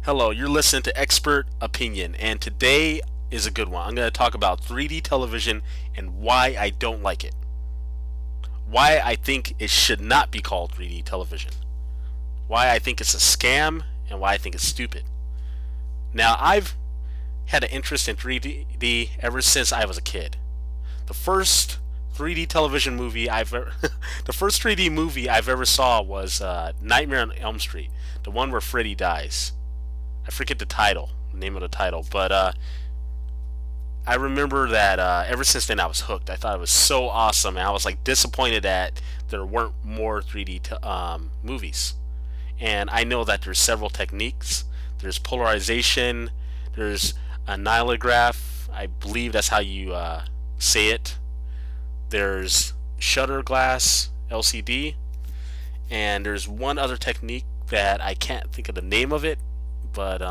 Hello, you're listening to Expert Opinion, and today is a good one. I'm going to talk about 3D television and why I don't like it. Why I think it should not be called 3D television. Why I think it's a scam and why I think it's stupid. Now, I've had an interest in 3D ever since I was a kid. The first 3D television movie the first 3D movie I've ever saw was Nightmare on Elm Street, the one where Freddy dies. I forget the name of the title, but I remember that ever since then I was hooked. I thought it was so awesome, and I was like disappointed that there weren't more 3D movies. And I know that there's several techniques. There's polarization. There's annihilograph. I believe that's how you say it. There's shutter glass, LCD, and there's one other technique that I can't think of the name of it. But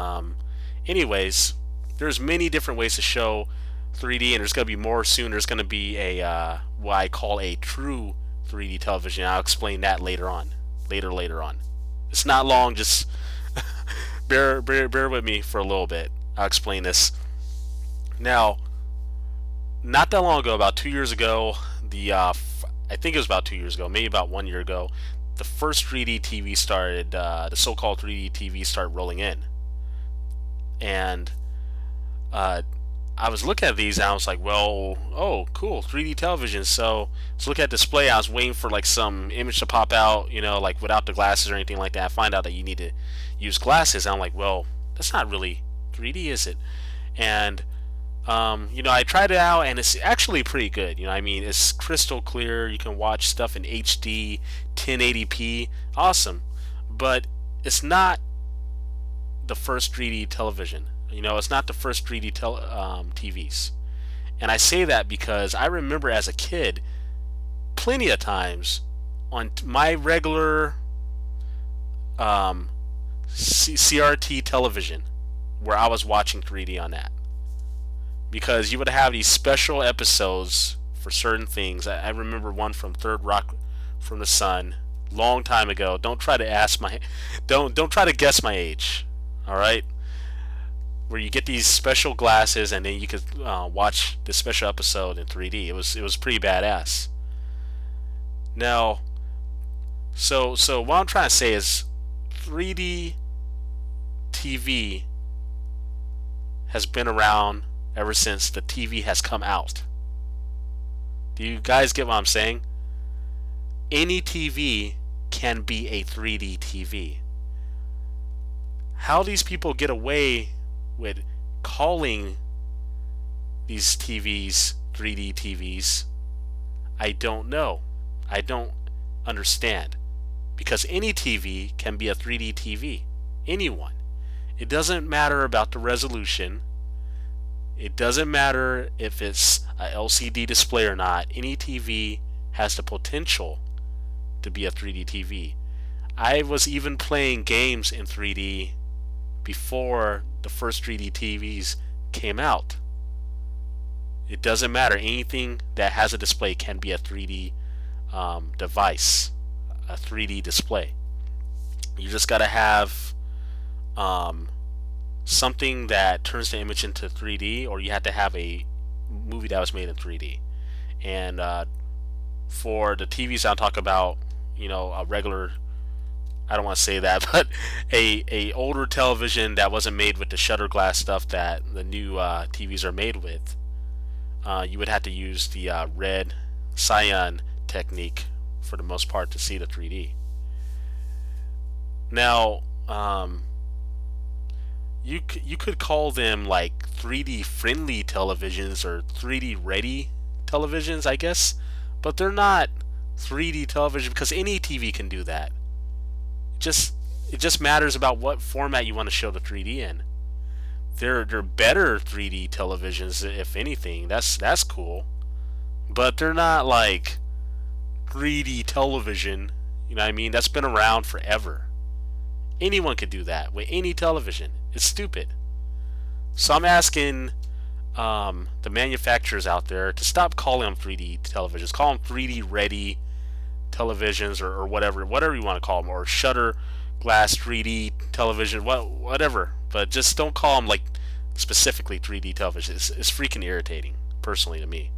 anyways, there's many different ways to show 3D, and there's going to be more soon. There's going to be a what I call a true 3D television. I'll explain that later on. Later on. It's not long. Just bear with me for a little bit. I'll explain this. Now, not that long ago, about 2 years ago, I think it was about 2 years ago, maybe about 1 year ago, the first 3D TV started. The so-called 3D TV started rolling in. And I was looking at these and I was like, well, oh, cool, 3D television. So let's look at display. I was waiting for like some image to pop out, you know, like without the glasses or anything like that. I find out that you need to use glasses. And I'm like, well, that's not really 3D, is it? And you know, I tried it out and it's actually pretty good. You know, I mean, it's crystal clear. You can watch stuff in HD, 1080p, awesome. But it's not the first 3D television. You know, it's not the first 3D TVs. And I say that because I remember as a kid, plenty of times on my regular CRT television, where I was watching 3D on that. Because you would have these special episodes for certain things. I remember one from Third Rock from the Sun, long time ago. Don't try to guess my age. All right, where you get these special glasses and then you could watch this special episode in 3D. It was pretty badass. Now, so what I'm trying to say is 3D TV has been around ever since the TV has come out. Do you guys get what I'm saying? Any TV can be a 3D TV. How these people get away with calling these TVs 3D TVs, I don't know. I don't understand. Because any TV can be a 3D TV. Anyone. It doesn't matter about the resolution. It doesn't matter if it's a LCD display or not. Any TV has the potential to be a 3D TV. I was even playing games in 3D before the first 3D TVs came out. It doesn't matter. Anything that has a display can be a 3D device, a 3D display. You just got to have something that turns the image into 3D, or you have to have a movie that was made in 3D. And for the TVs I'll talk about, you know, a regular, I don't want to say that, but a older television that wasn't made with the shutter glass stuff that the new TVs are made with, you would have to use the red cyan technique for the most part to see the 3D. Now, you could call them like 3D friendly televisions or 3D ready televisions, I guess, but they're not 3D television because any TV can do that. It just matters about what format you want to show the 3D in. They're better 3D televisions, if anything. That's cool, but they're not like 3D television. You know what I mean? That's been around forever. Anyone could do that with any television. It's stupid. So I'm asking the manufacturers out there to stop calling them 3D televisions. Call them 3D ready televisions, or whatever you want to call them, or shutter glass 3D television, whatever. but just don't call them like specifically 3D television. It's freaking irritating, personally, to me,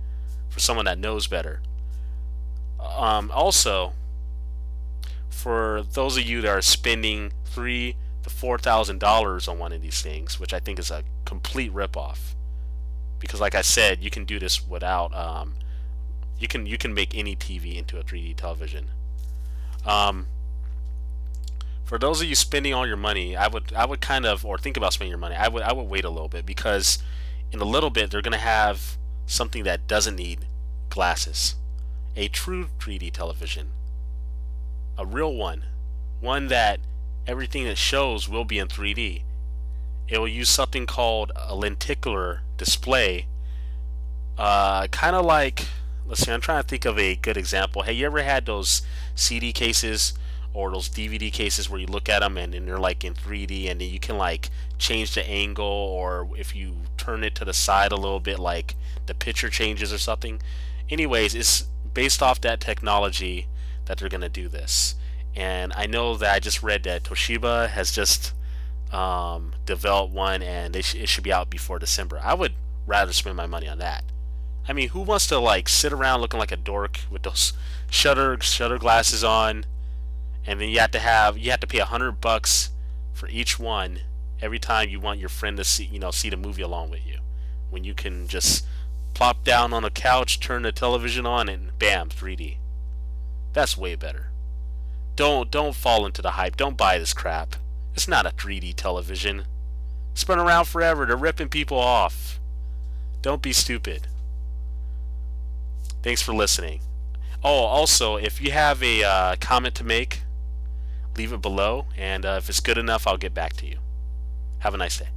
for someone that knows better. Also, for those of you that are spending $3,000 to $4,000 on one of these things, which I think is a complete ripoff, because like I said, you can do this without you can make any TV into a 3D television. For those of you spending all your money, I would kind of, or think about spending your money, I would wait a little bit, because in a little bit they're gonna have something that doesn't need glasses, a true 3D television, a real one that everything it shows will be in 3D. It will use something called a lenticular display, kind of like, let's see, I'm trying to think of a good example. Hey, you ever had those CD cases or those DVD cases where you look at them and they're like in 3D, and then you can like change the angle, or if you turn it to the side a little bit, like the picture changes or something? Anyways, it's based off that technology that they're gonna do this. And I know that I just read that Toshiba has just developed one, and it should be out before December. I would rather spend my money on that. I mean, who wants to like sit around looking like a dork with those shutter glasses on, and then you have to pay $100 for each one every time you want your friend to see the movie along with you, when you can just plop down on a couch, turn the television on, and bam, 3D. That's way better. Don't fall into the hype. Don't buy this crap. It's not a 3D television. It's been around forever. They're ripping people off. Don't be stupid. Thanks for listening. Oh, also, if you have a comment to make, leave it below, and if it's good enough, I'll get back to you. Have a nice day.